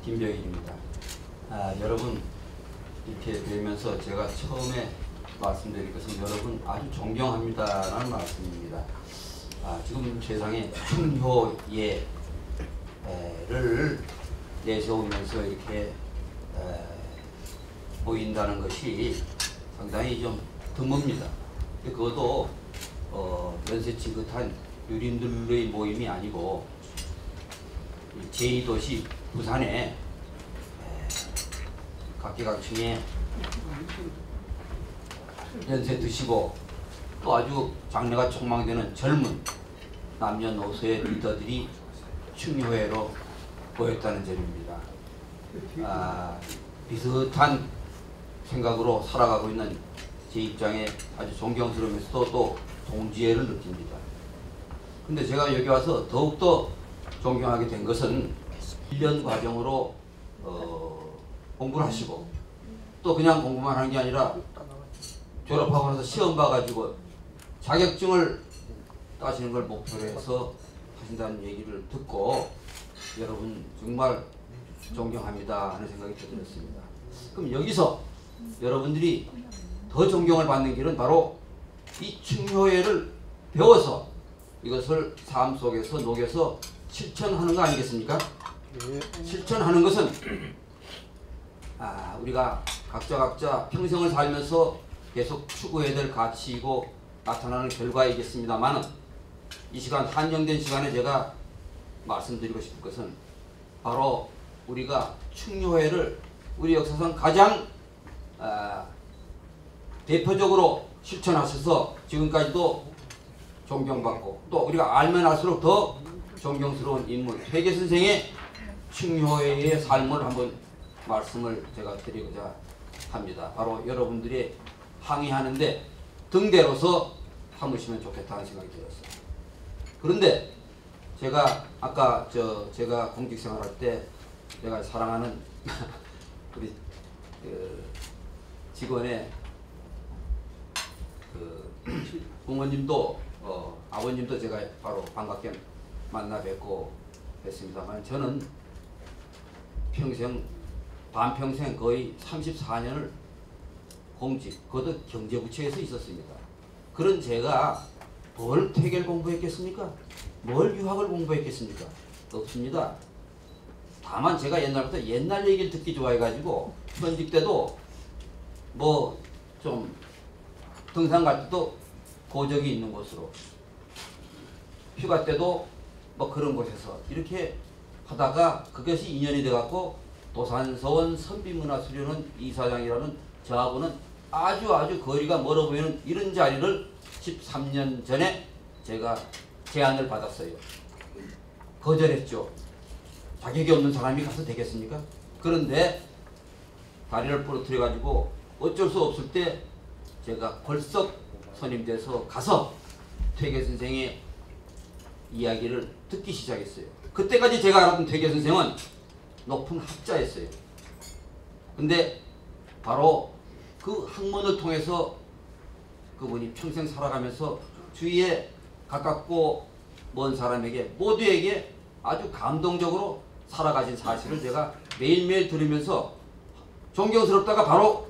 김병일입니다. 여러분 이렇게 뵈면서 제가 처음에 말씀드릴 것은 여러분 아주 존경합니다라는 말씀입니다. 지금 세상에 충효예를 내세우면서 이렇게 보인다는 것이 상당히 좀 드뭅니다. 그것도 연세 지긋한 유림들의 모임이 아니고 제2도시 부산에 각계각층에 연세 드시고 또 아주 장래가 촉망되는 젊은 남녀노소의 리더들이 충효회로 보였다는 점입니다. 비슷한 생각으로 살아가고 있는 제 입장에 아주 존경스러우면서도 또 동지애를 느낍니다. 근데 제가 여기 와서 더욱더 존경하게 된 것은 1년 과정으로 공부를 하시고 또 그냥 공부만 하는 게 아니라 졸업하고 나서 시험 봐가지고 자격증을 따시는 걸 목표로 해서 하신다는 얘기를 듣고 여러분 정말 존경합니다 하는 생각이 들었습니다. 그럼 여기서 여러분들이 더 존경을 받는 길은 바로 이 충효회를 배워서 이것을 삶 속에서 녹여서 실천하는 거 아니겠습니까? 실천하는 것은 우리가 각자 평생을 살면서 계속 추구해야 될 가치이고 나타나는 결과이겠습니다만 이 시간 한정된 시간에 제가 말씀드리고 싶은 것은 바로 우리가 충효회를 우리 역사상 가장 대표적으로 실천하셔서 지금까지도 존경받고 또 우리가 알면 알수록 더 존경스러운 인물 퇴계 선생의 충효회의 삶을 한번 말씀을 제가 드리고자 합니다. 바로 여러분들이 항의하는데 등대로서 삼으시면 좋겠다는 생각이 들었어요. 그런데 제가 아까 제가 공직생활할 때 내가 사랑하는 우리 직원의 부모님도 아버님도 제가 바로 반갑게 만나 뵙고 했습니다만 저는 반평생 거의 34년을 공직, 그것도 경제부처에서 있었습니다. 그런 제가 뭘 퇴계를 공부했겠습니까? 뭘 유학을 공부했겠습니까? 없습니다. 다만 제가 옛날부터 옛날 얘기를 듣기 좋아해가지고 현직 때도 뭐 좀 등산 갈 때도 고적이 있는 곳으로 휴가 때도 뭐 그런 곳에서 이렇게 하다가 그것이 인연이 돼갖고 도산서원 선비문화수련원 이사장이라는 저하고는 아주 거리가 멀어 보이는 이런 자리를 13년 전에 제가 제안을 받았어요. 거절했죠. 자격이 없는 사람이 가서 되겠습니까? 그런데 다리를 부러뜨려 가지고 어쩔 수 없을 때 제가 벌써 선임돼서 가서 퇴계 선생의 이야기를 듣기 시작했어요. 그때까지 제가 알았던 퇴계 선생은 높은 학자였어요. 근데 바로 그 학문을 통해서 그분이 평생 살아가면서 주위에 가깝고 먼 사람에게 모두에게 아주 감동적으로 살아가신 사실을 제가 매일매일 들으면서 존경스럽다가 바로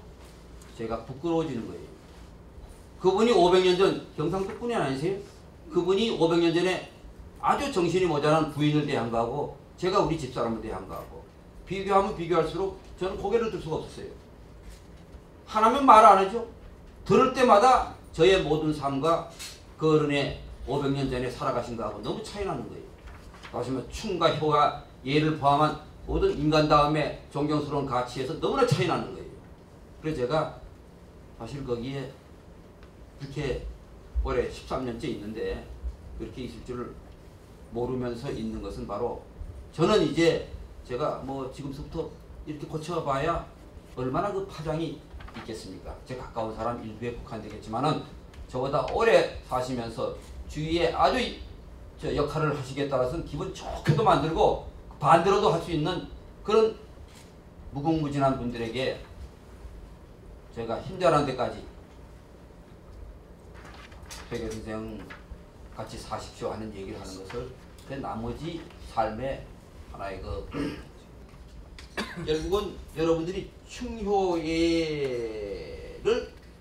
제가 부끄러워지는 거예요. 그분이 500년 전 경상도 분이 아니세요? 그분이 500년 전에 아주 정신이 모자란 부인을 대한 거하고 제가 우리 집사람을 대한 거하고 비교하면 비교할수록 저는 고개를 들 수가 없었어요. 하나면 말 안 하죠. 들을 때마다 저의 모든 삶과 그 어른의 500년 전에 살아가신 거하고 너무 차이 나는 거예요. 다시면 충과 효와 예를 포함한 모든 인간다움의 존경스러운 가치에서 너무나 차이 나는 거예요. 그래서 제가 사실 거기에 이렇게 올해 13년째 있는데 그렇게 있을 줄을 모르면서 있는 것은 바로 저는 이제 제가 뭐 지금부터 이렇게 고쳐봐야 얼마나 그 파장이 있겠습니까? 제 가까운 사람 일부에 국한되겠지만은 저보다 오래 사시면서 주위에 아주 역할을 하시기에 따라서는 기분 좋게도 만들고 반대로도 할 수 있는 그런 무궁무진한 분들에게 제가 힘들어하는 데까지 퇴계 선생 같이 사십시오 하는 얘기를 하는 것을 그 나머지 삶의 하나의 그 결국은 여러분들이 충효예를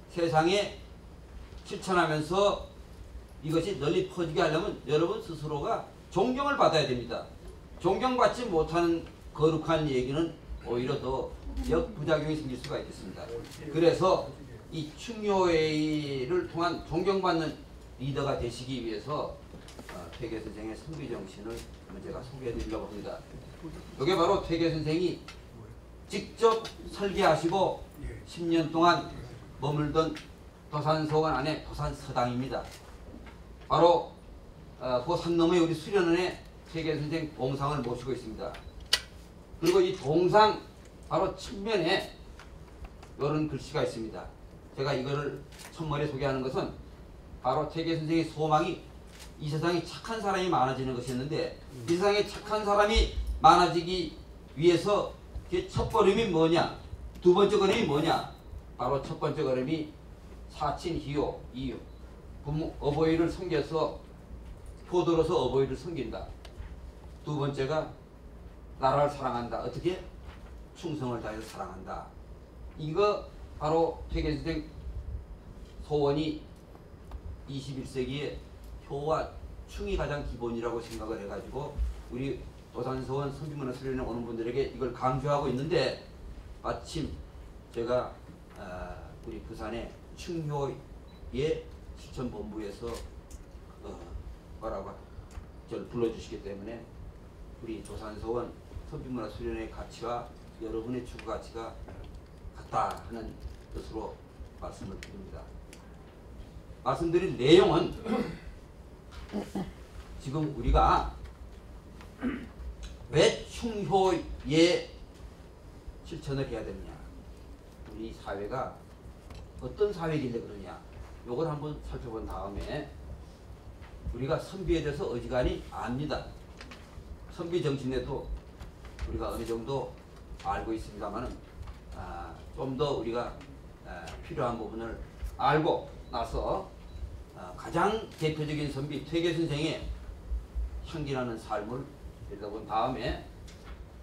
세상에 실천하면서 이것이 널리 퍼지게 하려면 여러분 스스로가 존경을 받아야 됩니다. 존경받지 못하는 거룩한 얘기는 오히려 더 역부작용이 생길 수가 있겠습니다. 그래서 이 충효회를 통한 존경받는 리더가 되시기 위해서 퇴계 선생의 선비 정신을 제가 소개해 드리려고 합니다. 이게 바로 퇴계 선생이 직접 설계하시고 10년 동안 머물던 도산서원 안에 도산서당입니다. 바로 그 산 너머에 우리 수련원에 퇴계 선생 동상을 모시고 있습니다. 그리고 이 동상 바로 측면에 이런 글씨가 있습니다. 제가 이거를 첫머리에 소개하는 것은 바로 퇴계 선생의 소망이 이 세상에 착한 사람이 많아지는 것이었는데 이 세상에 착한 사람이 많아지기 위해서 첫 걸음이 뭐냐? 두 번째 걸음이 뭐냐? 바로 첫 번째 걸음이 사친희요, 이유. 부모, 어버이를 섬겨서 효도로서 어버이를 섬긴다. 두 번째가 나라를 사랑한다. 어떻게? 충성을 다해서 사랑한다. 이거 바로 퇴계 선생 소원이 21세기에 효와 충이 가장 기본이라고 생각을 해가지고 우리 도산서원 선비문화수련회 오는 분들에게 이걸 강조하고 있는데 마침 제가 우리 부산의 충효의 실천본부에서 뭐라고 저를 불러주시기 때문에 우리 도산서원 선비문화수련회의 가치와 여러분의 추구 가치가 같다 하는 뜻으로 말씀을 드립니다. 말씀드릴 내용은 지금 우리가 왜 충효의 실천을 해야 되느냐, 우리 사회가 어떤 사회길래 그러냐, 요걸 한번 살펴본 다음에 우리가 선비에 대해서 어지간히 압니다. 선비 정신에도 우리가 어느 정도 알고 있습니다만은 좀 더 우리가 필요한 부분을 알고 나서 가장 대표적인 선비 퇴계 선생의 향기나는 삶을 읽어본 다음에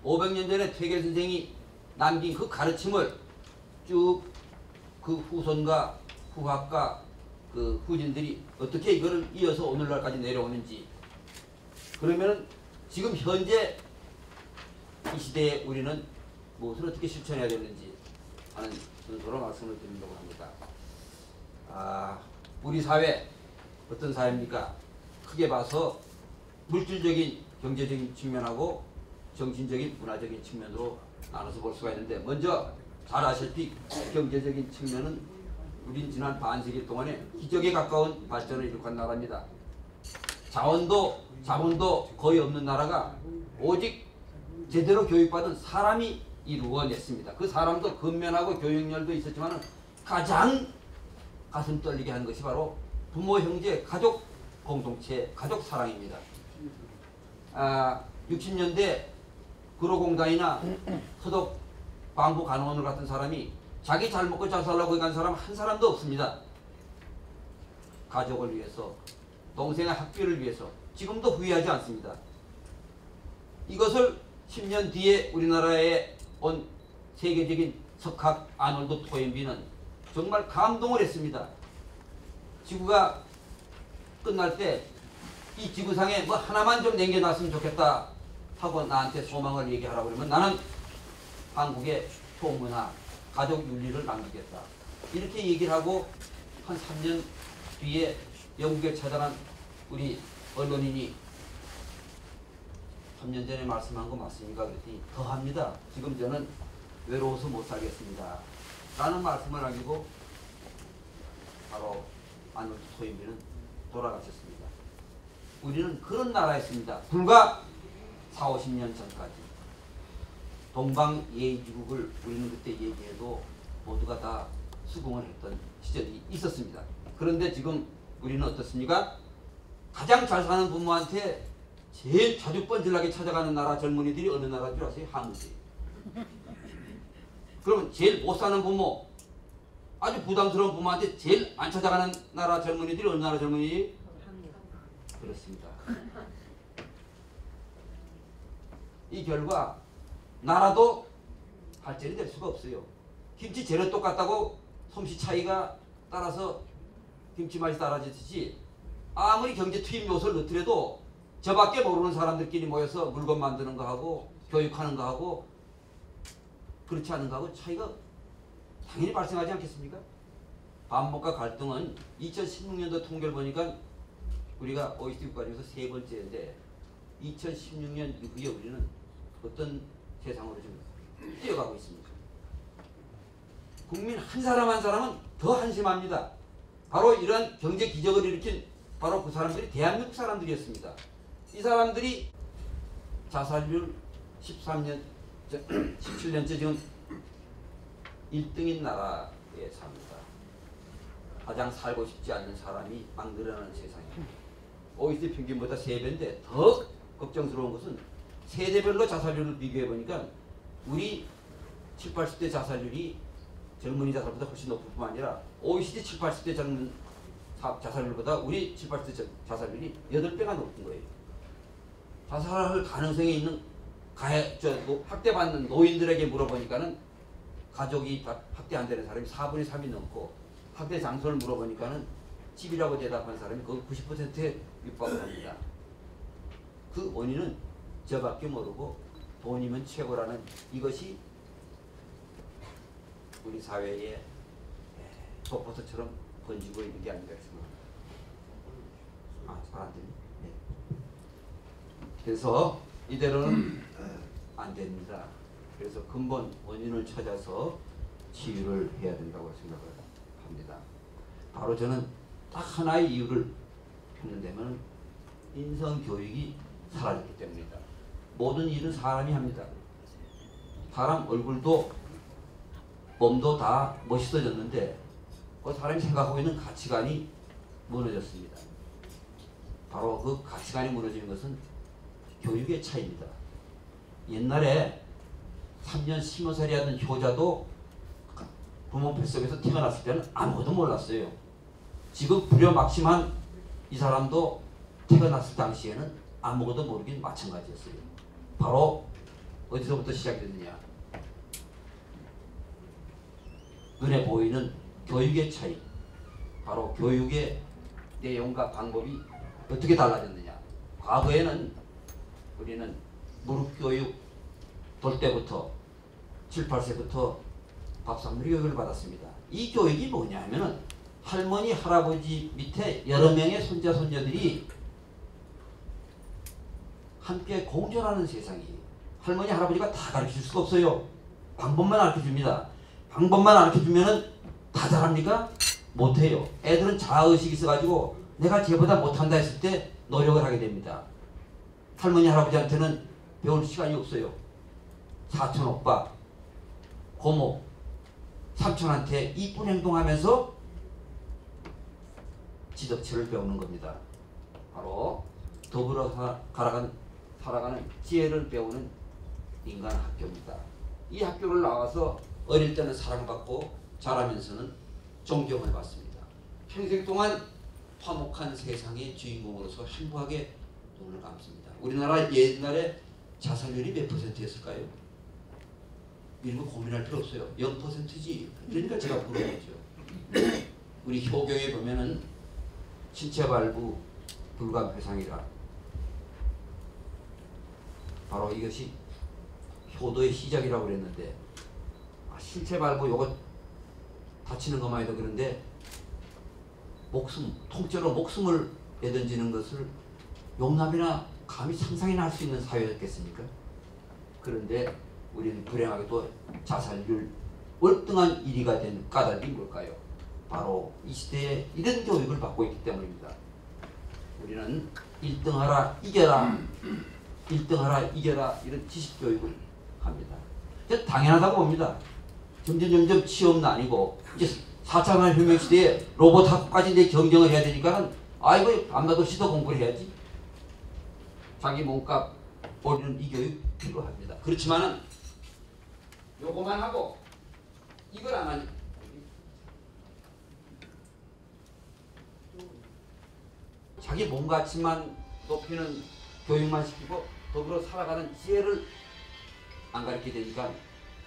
500년 전에 퇴계 선생이 남긴 그 가르침을 쭉 그 후손과 후학과 그 후진들이 어떻게 이거를 이어서 오늘날까지 내려오는지, 그러면 지금 현재 이 시대에 우리는 무엇을 어떻게 실천해야 되는지 하는 순서로 말씀을 드리려고 합니다. 우리 사회 어떤 사회입니까? 크게 봐서 물질적인 경제적인 측면하고 정신적인 문화적인 측면으로 나눠서 볼 수가 있는데, 먼저 잘 아시다시피 경제적인 측면은 우린 지난 반세기 동안에 기적에 가까운 발전을 이룩한 나라입니다. 자본도 거의 없는 나라가 오직 제대로 교육받은 사람이 이루어냈습니다. 그 사람도 근면하고 교육열도 있었지만 가장 가슴 떨리게 하는 것이 바로 부모, 형제, 가족 공동체, 가족 사랑입니다. 60년대 구로공단이나 서독 광부 간호원을 같은 사람이 자기 잘 먹고 잘 살라고 간 사람 한 사람도 없습니다. 가족을 위해서, 동생의 학비를 위해서 지금도 후회하지 않습니다. 이것을 10년 뒤에 우리나라에 온 세계적인 석학 아놀드 토인비는 정말 감동을 했습니다. 지구가 끝날 때 이 지구상에 뭐 하나만 좀 남겨놨으면 좋겠다 하고 나한테 소망을 얘기하라고 그러면 나는 한국의 효문화, 가족 윤리를 남기겠다. 이렇게 얘기를 하고 한 3년 뒤에 영국에 찾아간 우리 언론인이 3년 전에 말씀한 거 맞습니까? 그랬더니 더합니다. 지금 저는 외로워서 못 살겠습니다. 라는 말씀을 남기고 바로 아놀드 토인비는 돌아가셨습니다. 우리는 그런 나라였습니다. 불과 40-50년 전까지. 동방예의지국을 우리는 그때 얘기해도 모두가 다 수긍을 했던 시절이 있었습니다. 그런데 지금 우리는 어떻습니까? 가장 잘 사는 부모한테 제일 자주 뻔질나게 찾아가는 나라 젊은이들이 어느 나라인 줄 아세요? 한국이에요. 그러면 제일 못 사는 부모, 아주 부담스러운 부모한테 제일 안 찾아가는 나라 젊은이들이 어느 나라 젊은이? 그렇습니다. 이 결과 나라도 발전이 될 수가 없어요. 김치 재료 똑같다고 솜씨 차이가 따라서 김치 맛이 달라지듯이 아무리 경제 투입 요소를 넣더라도 저밖에 모르는 사람들끼리 모여서 물건 만드는 거 하고 교육하는 거 하고 그렇지 않은 거 하고 차이가 당연히 발생하지 않겠습니까? 반목과 갈등은 2016년도 통계를 보니까 우리가 OECD 국가 중에서 세 번째인데 2016년 이후에 우리는 어떤 세상으로 지금 뛰어가고 있습니다. 국민 한 사람 한 사람은 더 한심합니다. 바로 이런 경제 기적을 일으킨 바로 그 사람들이 대한민국 사람들이었습니다. 이 사람들이 자살률 13년, 17년째 지금 1등인 나라에 삽니다. 가장 살고 싶지 않는 사람이 막 늘어나는 세상입니다. OECD 평균보다 3배인데 더 걱정스러운 것은 세대별로 자살률을 비교해 보니까 우리 7, 80대 자살률이 젊은이 자살보다 훨씬 높을 뿐만 아니라 OECD 7, 80대 젊은 자살률보다 우리 7, 80대 자살률이 8배가 높은 거예요. 자살할 가능성이 있는 학대받는 노인들에게 물어보니까는 가족이 학대 안 되는 사람이 4분의 3이 넘고 학대 장소를 물어보니까는 집이라고 대답한 사람이 거의 90%에 육박을 합니다. 그 원인은 저밖에 모르고 돈이면 최고라는 이것이 우리 사회에 독버섯처럼 번지고 있는 게 아닌가 생각합니다. 잘 안 되네. 네. 그래서 이대로는 안 됩니다. 그래서 근본 원인을 찾아서 치유를 해야 된다고 생각을 합니다. 바로 저는 딱 하나의 이유를 찾는다면 인성교육이 사라졌기 때문입니다. 모든 일은 사람이 합니다. 사람 얼굴도 몸도 다 멋있어졌는데 그 사람이 생각하고 있는 가치관이 무너졌습니다. 바로 그 가치관이 무너지는 것은 교육의 차이입니다. 옛날에 3년 15살이 하던 효자도 부모 뱃속에서 태어났을 때는 아무것도 몰랐어요. 지금 불효막심한 이 사람도 태어났을 당시에는 아무것도 모르긴 마찬가지였어요. 바로 어디서부터 시작됐느냐. 눈에 보이는 교육의 차이. 바로 교육의 내용과 방법이 어떻게 달라졌느냐. 과거에는 우리는 무릎교육 돌 때부터 7, 8세부터 밥상머리 교육을 받았습니다. 이 교육이 뭐냐면은 할머니, 할아버지 밑에 여러 명의 손자, 손녀들이 함께 공존하는 세상이에요. 할머니, 할아버지가 다 가르쳐줄 수가 없어요. 방법만 가르쳐줍니다. 방법만 가르쳐주면은 다 잘합니까? 못해요. 애들은 자아의식이 있어가지고 내가 쟤보다 못한다 했을 때 노력을 하게 됩니다. 할머니, 할아버지한테는 배울 시간이 없어요. 사촌 오빠, 고모, 삼촌한테 이쁜 행동하면서 지덕체를 배우는 겁니다. 바로 더불어 살아가는 지혜를 배우는 인간 학교입니다. 이 학교를 나와서 어릴 때는 사랑받고 자라면서는 존경을 받습니다. 평생 동안 화목한 세상의 주인공으로서 행복하게 눈을 감습니다. 우리나라 옛날에 자살률이 몇 %였을까요? 이런 거 고민할 필요 없어요. 0%지. 그러니까 제가 물어보죠. 우리 효경에 보면은 신체발부 불감회상이라. 바로 이것이 효도의 시작이라고 그랬는데 신체발부 요거 다치는 것만 해도 그런데 목숨, 통째로 목숨을 내던지는 것을 용납이나 감히 상상이나 할 수 있는 사회였겠습니까? 그런데 우리는 불행하게도 자살률 월등한 1위가 된 까닭이 뭘까요? 바로 이 시대에 이런 교육을 받고 있기 때문입니다. 우리는 1등하라 이겨라 1등하라 이겨라 이런 지식교육을 합니다. 당연하다고 봅니다. 점점 취업은 아니고 이제 4차 산업혁명 시대에 로봇 학교까지 내 경쟁을 해야 되니까 아이고 밤낮 시도 공부를 해야지. 자기 몸값 올리는 이 교육 필요합니다. 그렇지만은 요거만 하고 이걸 안 하니 자기 몸 가치만 높이는 교육만 시키고 더불어 살아가는 지혜를 안 가르치게 되니까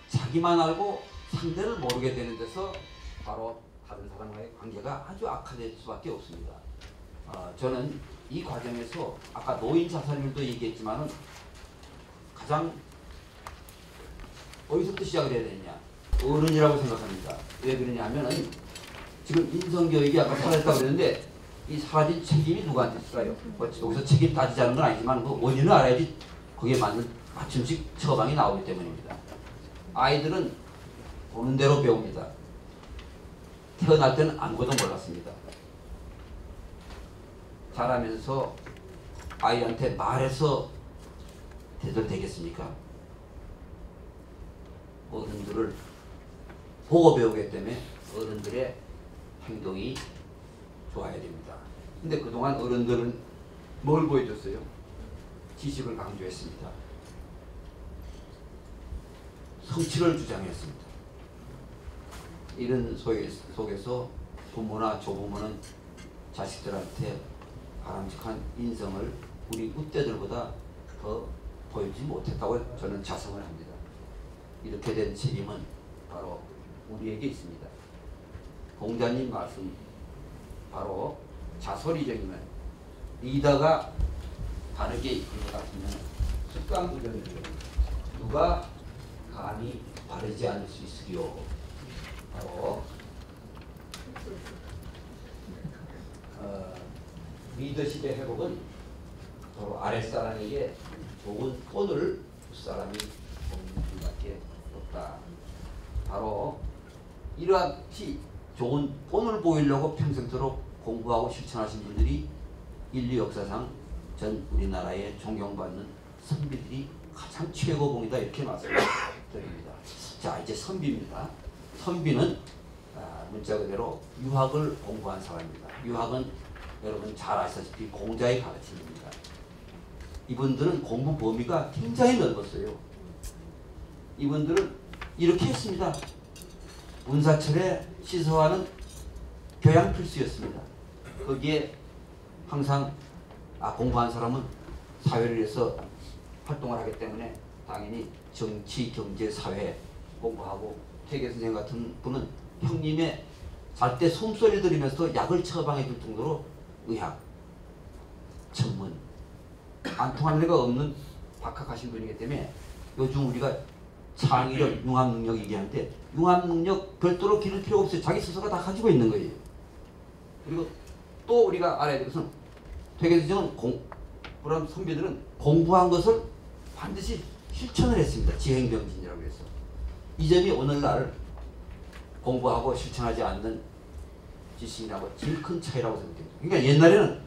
자기만 알고 상대를 모르게 되는 데서 바로 다른 사람과의 관계가 아주 악화될 수밖에 없습니다. 저는 이 과정에서 아까 노인 자살률도 얘기했지만은 가장 어디서부터 시작을 해야 되느냐, 어른이라고 생각합니다. 왜 그러냐 하면은 지금 인성교육이 아까 사라졌다고 그랬는데 이 사라진 책임이 누구한테 있을까요? 뭐 여기서 책임 따지자는 건 아니지만 그 원인을 알아야지 거기에 맞는 맞춤식 처방이 나오기 때문입니다. 아이들은 보는 대로 배웁니다. 태어날 때는 아무것도 몰랐습니다. 자라면서 아이한테 말해서 제대로 되겠습니까? 어른들을 보고 배우기 때문에 어른들의 행동이 좋아야 됩니다. 근데 그동안 어른들은 뭘 보여줬어요? 지식을 강조했습니다. 성취를 주장했습니다. 이런 속에서 부모나 조부모는 자식들한테 바람직한 인성을 우리 윗대들보다 더 보여주지 못했다고 저는 자성을 합니다. 이렇게 된 책임은 바로 우리에게 있습니다. 공자님 말씀 바로 자소리적이면 리더가 다르게 이끌 것 같으면 습관부정이죠. 누가 감히 바르지 않을 수 있으리요. 바로 리더십의 회복은 바로 아랫사람에게 좋은 본을 윗사람이 보는 수밖에 없다. 바로 이러한 좋은 본을 보이려고 평생토록 공부하고 실천하신 분들이 인류 역사상 전 우리나라의 존경받는 선비들이 가장 최고봉이다 이렇게 말씀드립니다. 자, 이제 선비입니다. 선비는 문자 그대로 유학을 공부한 사람입니다. 유학은 여러분 잘 아시다시피 공자의 가르침입니다. 이분들은 공부 범위가 굉장히 넓었어요. 이분들은 이렇게 했습니다. 운사철에 시서와는 교양 필수였습니다. 거기에 항상 공부한 사람은 사회를 위해서 활동을 하기 때문에 당연히 정치, 경제, 사회 공부하고 퇴계 선생 같은 분은 형님의 잘 때 숨소리 들으면서 약을 처방해 줄 정도로 의학, 전문, 안 통할 리가 없는 박학하신 분이기 때문에 요즘 우리가 창의력, 융합 능력 얘기하는데 융합 능력 별도로 기를 필요 없어요. 자기 스스로가 다 가지고 있는 거예요. 그리고 또 우리가 알아야 될 것은 퇴계선생은 그런 선비들은 공부한 것을 반드시 실천을 했습니다. 지행병진이라고 해서. 이 점이 오늘날 공부하고 실천하지 않는 지식인하고 제일 큰 차이라고 생각합니다. 그러니까 옛날에는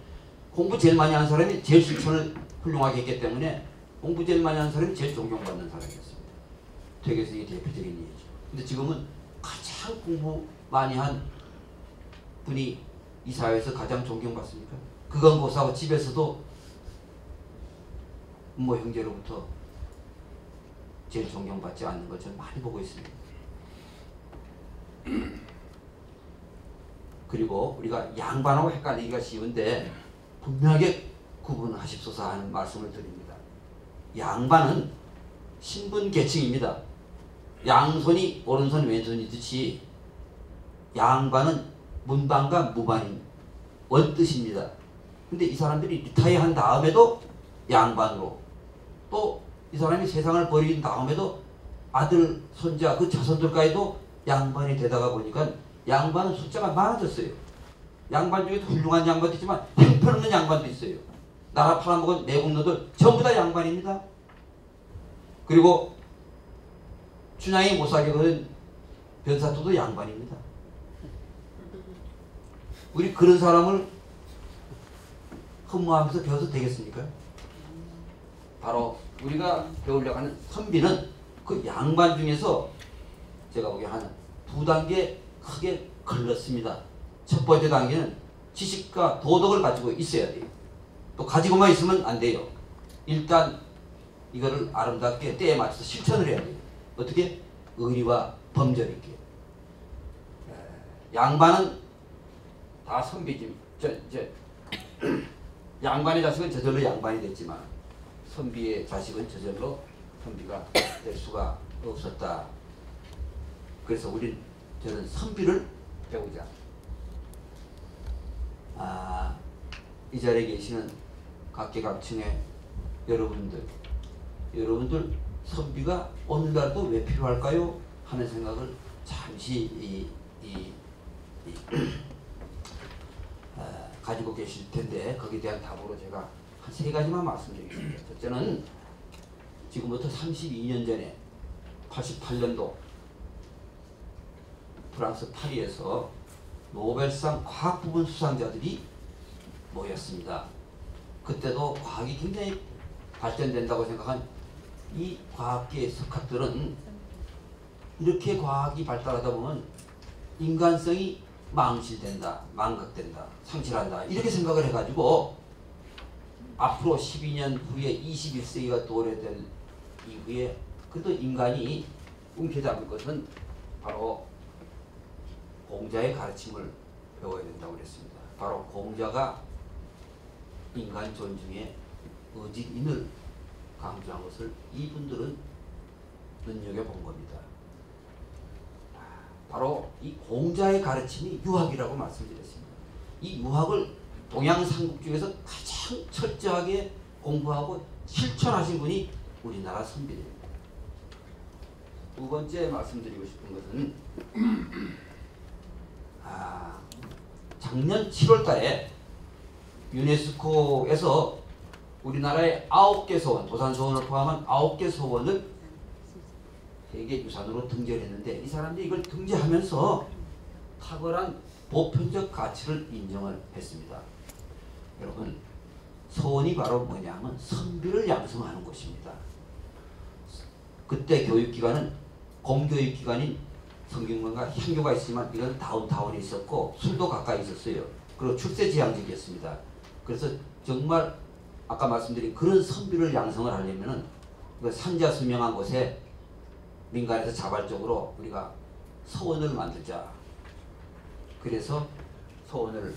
공부 제일 많이 한 사람이 제일 실천을 훌륭하게 했기 때문에 공부 제일 많이 한 사람이 제일 존경받는 사람이었습니다. 퇴계선생이 대표적인 예죠. 근데 지금은 가장 공부 많이 한 분이 이 사회에서 가장 존경받습니까? 그건 고사하고 집에서도 부모 형제로부터 제일 존경받지 않는 걸 저는 많이 보고 있습니다. 그리고 우리가 양반하고 헷갈리기가 쉬운데 분명하게 구분하십소서 하는 말씀을 드립니다. 양반은 신분 계층입니다. 양손이 오른손 왼손이듯이 양반은 문반과 무반인 원뜻입니다. 근데 이 사람들이 리타이어 한 다음에도 양반으로 또 이 사람이 세상을 버린 다음에도 아들, 손자, 그 자손들까지도 양반이 되다가 보니까 양반은 숫자가 많아졌어요. 양반 중에도 훌륭한 양반도 있지만 형편없는 양반도 있어요. 나라 팔아먹은 내국노들 전부 다 양반입니다. 그리고 춘향이 못 살게 된 변사토도 양반입니다. 우리 그런 사람을 흠모하면서 배워도 되겠습니까? 바로 우리가 배우려고 하는 선비는 그 양반 중에서 제가 보기에 한 두 단계 크게 걸렸습니다. 첫 번째 단계는 지식과 도덕을 가지고 있어야 돼요. 또 가지고만 있으면 안 돼요. 일단 이거를 아름답게 때에 맞춰서 실천을 해야 돼요. 어떻게? 의리와 범절 있게. 양반은 다 선비지. 양반의 자식은 저절로 양반이 됐지만 선비의 자식은 저절로 선비가 될 수가 없었다. 그래서 저는 선비를 배우자. 이 자리에 계시는 각계각층의 여러분들 선비가 오늘날도 왜 필요할까요? 하는 생각을 잠시 가지고 계실 텐데, 거기에 대한 답으로 제가 한 3가지만 말씀드리겠습니다. 첫째는 지금부터 32년 전에 88년도 프랑스 파리에서 노벨상 과학 부분 수상자들이 모였습니다. 그때도 과학이 굉장히 발전된다고 생각한 이 과학계의 석학들은 이렇게 과학이 발달하다 보면 인간성이 망실된다, 망각된다, 상실한다, 이렇게 생각을 해가지고 앞으로 12년 후에 21세기가 도래될 이후에 그래도 인간이 움켜잡을 것은 바로 공자의 가르침을 배워야 된다고 그랬습니다. 바로 공자가 인간 존중의 의지인을 강조한 것을 이분들은 눈여겨본 겁니다. 바로 이 공자의 가르침이 유학이라고 말씀드렸습니다. 이 유학을 동양 삼국 중에서 가장 철저하게 공부하고 실천하신 분이 우리나라 선비들입니다. 두 번째 말씀드리고 싶은 것은 작년 7월 달에 유네스코에서 우리나라의 9개 서원, 도산서원을 포함한 9개 서원을 세계유산으로 등재를 했는데, 이 사람들이 이걸 등재하면서 탁월한 보편적 가치를 인정을 했습니다. 여러분, 서원이 바로 뭐냐 하면 선비를 양성하는 곳입니다. 그때 교육기관은 공교육기관인 성균관과 향교가 있지만 이건 다운타운에 있었고 술도 가까이 있었어요. 그리고 출세지향적이었습니다. 그래서 정말 아까 말씀드린 그런 선비를 양성을 하려면은 산자수명한 곳에 민간에서 자발적으로 우리가 서원을 만들자. 그래서 서원을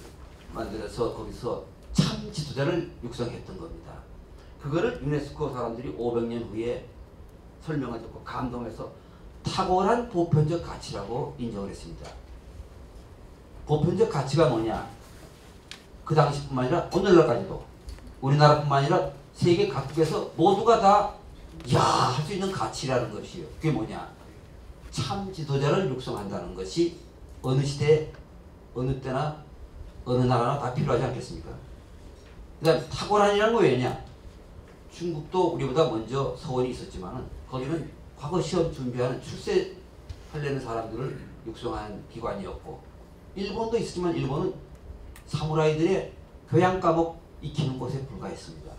만들어서 거기서 참 지도자를 육성했던 겁니다. 그거를 유네스코 사람들이 500년 후에 설명을 듣고 감동해서 탁월한 보편적 가치라고 인정을 했습니다. 보편적 가치가 뭐냐? 그 당시뿐만 아니라 오늘날까지도 우리나라뿐만 아니라 세계 각국에서 모두가 다 할 수 있는 가치라는 것이요. 그게 뭐냐? 참 지도자를 육성한다는 것이 어느 시대, 어느 때나 어느 나라나 다 필요하지 않겠습니까? 그 다음 탁월한이라는 거 왜냐? 중국도 우리보다 먼저 서원이 있었지만은 거기는 과거 시험 준비하는 출세하려는 사람들을 육성하는 기관이었고, 일본도 있었지만 일본은 사무라이들의 교양 과목 익히는 곳에 불과했습니다.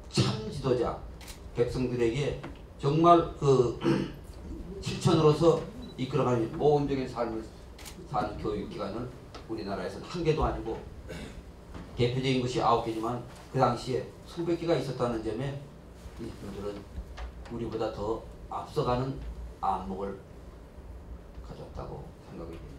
참 지도자, 백성들에게 정말 그 실천으로서 이끌어가는 모범적인 삶을 사는 교육기관을 우리나라에서는 한 개도 아니고 대표적인 것이 9개지만 그 당시에 수백 개가 있었다는 점에 이분들은 우리보다 더 앞서가는 안목을 가졌다고 생각이 됩니다.